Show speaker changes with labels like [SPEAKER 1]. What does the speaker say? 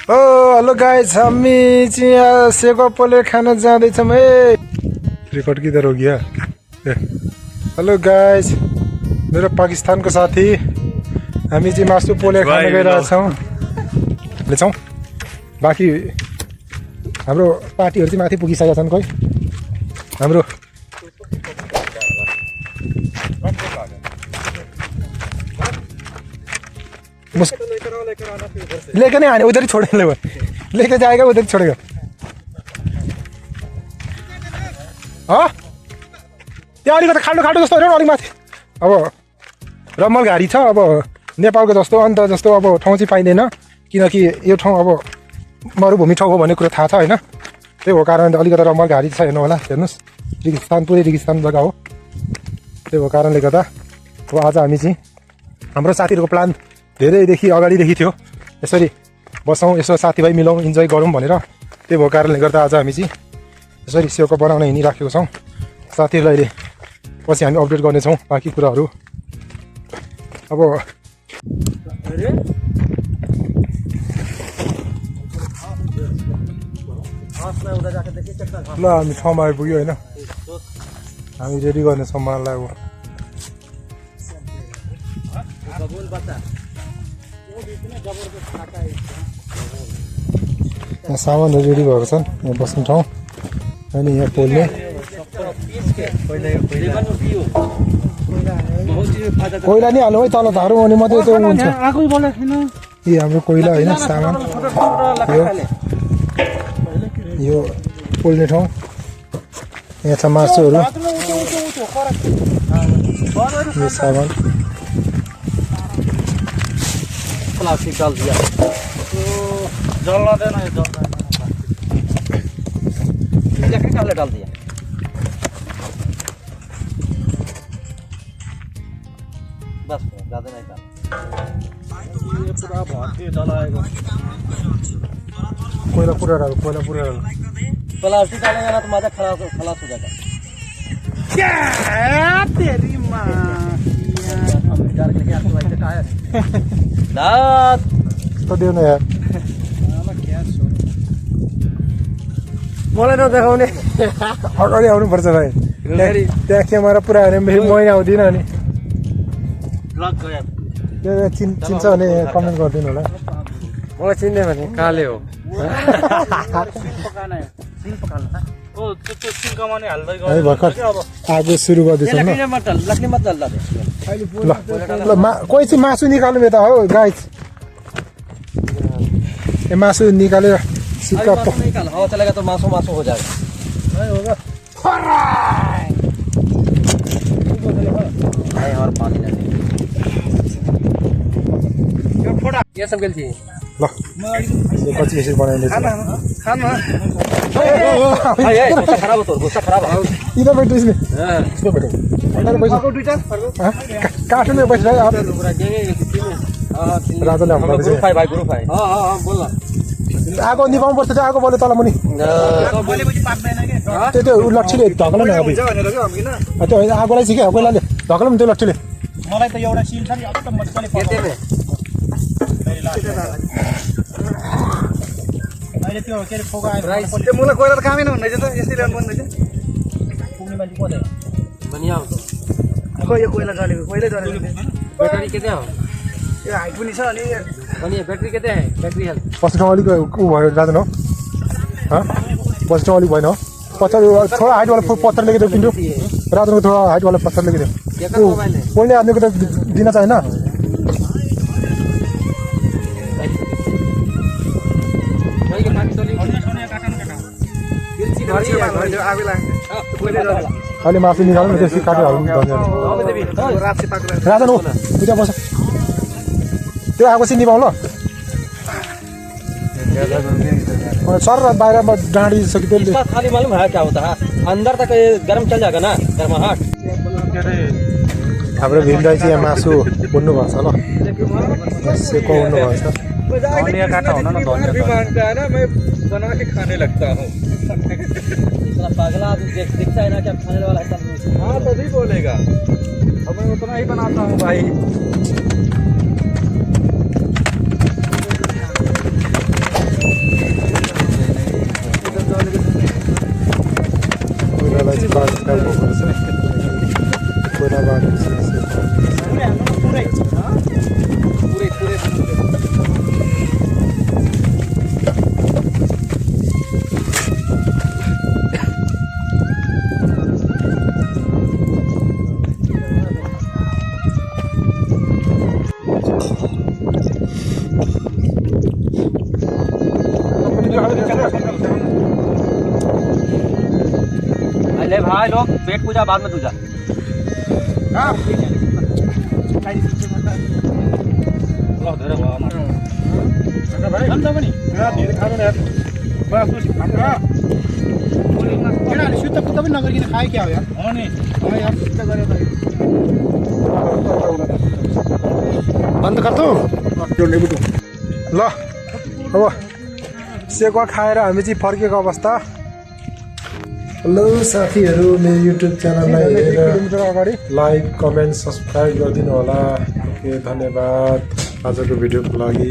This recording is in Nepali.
[SPEAKER 1] हेलो गाइस, हामी चाहिँ यहाँ सेको पोले खान जाँदैछौँ। ए रिकॉर्ड किधर हो गया? हेलो गाइस, मेरो पाकिस्तानको साथी, हामी चाहिँ मासु पोले खान गइरहेछौँ। लेछौँ बाँकी हाम्रो पार्टीहरू चाहिँ माथि पुगिसकेका छन्। कोही हाम्रो लेके नहीं आने, उधर ही छोड़ेंगे, लेके जाएगा उधर ही छोड़ेगा। हाँ त्यहाँ अलिकति खाल्डो खाल्डो जस्तो हेरौँ अलिक माथि। अब रमल घारी छ, अब नेपालको जस्तो अन्त जस्तो अब ठाउँ चाहिँ पाइँदैन, किनकि यो ठाउँ अब मरुभूमि ठाउँ हो भन्ने कुरो थाहा छ होइन। त्यही हो कारण अलिकति रमल घारी छ, हेर्नु होला, हेर्नुहोस्, रेगिस्तान पुरै रेगिस्तान जग्गा हो। त्यही हो कारणले गर्दा अब आज हामी चाहिँ हाम्रो साथीहरूको प्लान धेरैदेखि अगाडिदेखि थियो, यसरी बसौँ, यसो साथीभाइ मिलाउँ, इन्जोय गरौँ भनेर। त्यही भएको कारणले गर्दा आज हामी चाहिँ यसरी सेउको बनाउन हिँडिराखेको छौँ। साथीहरूलाई अहिले पछि हामी अपडेट गर्नेछौँ बाँकी कुराहरू। अब ल हामी ठाउँमा आइपुग्यो होइन, हामी रेडी गर्नेछौँ माललाई। अब सामानहरू रेडी भएको छन्, यहाँ बस्ने ठाउँ अनि यहाँ पोल्ने। कोइला नि हाल्नु है, तल धारो भने मात्रै त्यो हुन्छ। ए हाम्रो कोइला होइन, सामान यो पोल्ने ठाउँ। यहाँ छ मासुहरू, यो सामान
[SPEAKER 2] प्लास्टिक डाल दिया तो जलना देना है, जलना लकड़ी का डाल दिया। बस ज़्यादा नहीं डाल, ये पूरा भाग के डालाएगा।
[SPEAKER 1] कोयला पूरा डालो, कोयला पूरा डालो।
[SPEAKER 2] प्लास्टिक डालेगा ना तो माजा खलास हो जाएगा।
[SPEAKER 3] क्या तेरी माँ
[SPEAKER 2] दात
[SPEAKER 1] तो देऊ न यार,
[SPEAKER 2] मलाई नदेखाउने।
[SPEAKER 1] अगाडि आउनुपर्छ भाइ, त्यहाँ क्यामेरा पुरा हेऱ्यो भने मैना आउँदिनँ अनि। चिन्छ भने कमेन्ट गरिदिनु होला।
[SPEAKER 2] मलाई चिन्ने भने काले हो।
[SPEAKER 1] है भर्खर आगो सुरु गर्दैछौँ न। ल कोही चाहिँ मासु निकाल्नु यता हो गाइस, ए मासु निकालेर सिक्का
[SPEAKER 2] हवा चलेगा तो मासो मासो हो जाएगा। और पानी ये सब गलती है।
[SPEAKER 1] ल पछि यसरी बनाइँदैछ।
[SPEAKER 2] खराब हो तो गुस्सा खराब हो।
[SPEAKER 1] इधर बैठो, इसमें इसमें बैठो, अंदर बैठो। काटने में बैठ रहे आप, राजा ने
[SPEAKER 2] गुरु भाई गुरु भाई। हाँ बोल ना।
[SPEAKER 1] आगो निभाउनु पर्छ, त्यो आगो बोले तल मुनि त्यो लट्ठीले ढकल न अब त्यो आगोलाई चाहिँ के कोइलाले ढकल त्यो लट्ठीले।
[SPEAKER 3] मलाई त एउटा सिल छ नि, अब त मजाले
[SPEAKER 2] के
[SPEAKER 3] अहिले त्यो के फोगा आयो
[SPEAKER 2] त्यो मलाई कोइला त कामै नहुँदैछ त, यस्तै ल्याउनु पर्ने रहेछ।
[SPEAKER 3] पुग्ने मान्छे को थियो
[SPEAKER 2] बनिया हो त
[SPEAKER 3] खोइ यो कोइला जलेको, कोइलै जलेको।
[SPEAKER 2] बैटरी के हो
[SPEAKER 3] यो हाइट पनि छ अनि
[SPEAKER 2] बनिया बैटरी के है बैटरी हेल्थ
[SPEAKER 1] पछि ठाउँ अलिक ऊ भयो राजन हो, पछि ठाउँ अलिक भएन हो। पत्थर थोड़ा हाइट वाला पत्थर लेके दो किन्छु, राजन को थोड़ा हाइट वाला पत्थर लेके दो। कोइले आदमी को तो दिन चाहिए ना। अहिले मासु निकाल्नु न, त्यसै काटेर हाल्नु राजन हो। पूजा बस त्यो आगो चाहिँ निभाउँ ल। सर बाहर डाँडी सकिँदैन।
[SPEAKER 2] इसका खाली मालूम है क्या होता है, अंदर तक गर्म चल जाएगा ना, गर्माहट।
[SPEAKER 1] हाम्रो भीमदाई चाहिँ यहाँ मासु बोल्नु भएको छ ल, सेकाउनु भएको छ।
[SPEAKER 2] धनिया काटा होना ना, धनिया
[SPEAKER 3] भी मांगता है ना, मैं बना के खाने लगता हूँ।
[SPEAKER 2] इतना पागला दिखता है ना क्या खाने वाला है।
[SPEAKER 3] हाँ तभी बोलेगा, अब मैं उतना ही बनाता हूँ भाई।
[SPEAKER 2] भाई लोग पेट पूजा बाद में तुझा ल धेरै भयो आमा
[SPEAKER 1] खान्छ पनि धेरै खानु यार बस केटाहरूले सुत्ता पुत्ता पनि नगरिकन खायो क्या हो यार
[SPEAKER 3] हो नि
[SPEAKER 1] यार सुत्ता गरेर बन्द गर्छु जोड्ने बुटु ल अब सेवा खाएर हामी चाहिँ फर्केको अवस्था हेलो साथीहरू मेरो युट्युब च्यानललाई हेरेर अगाडि लाइक कमेन्ट सब्सक्राइब गरिदिनु होला ओके धन्यवाद आजको भिडियोको लागि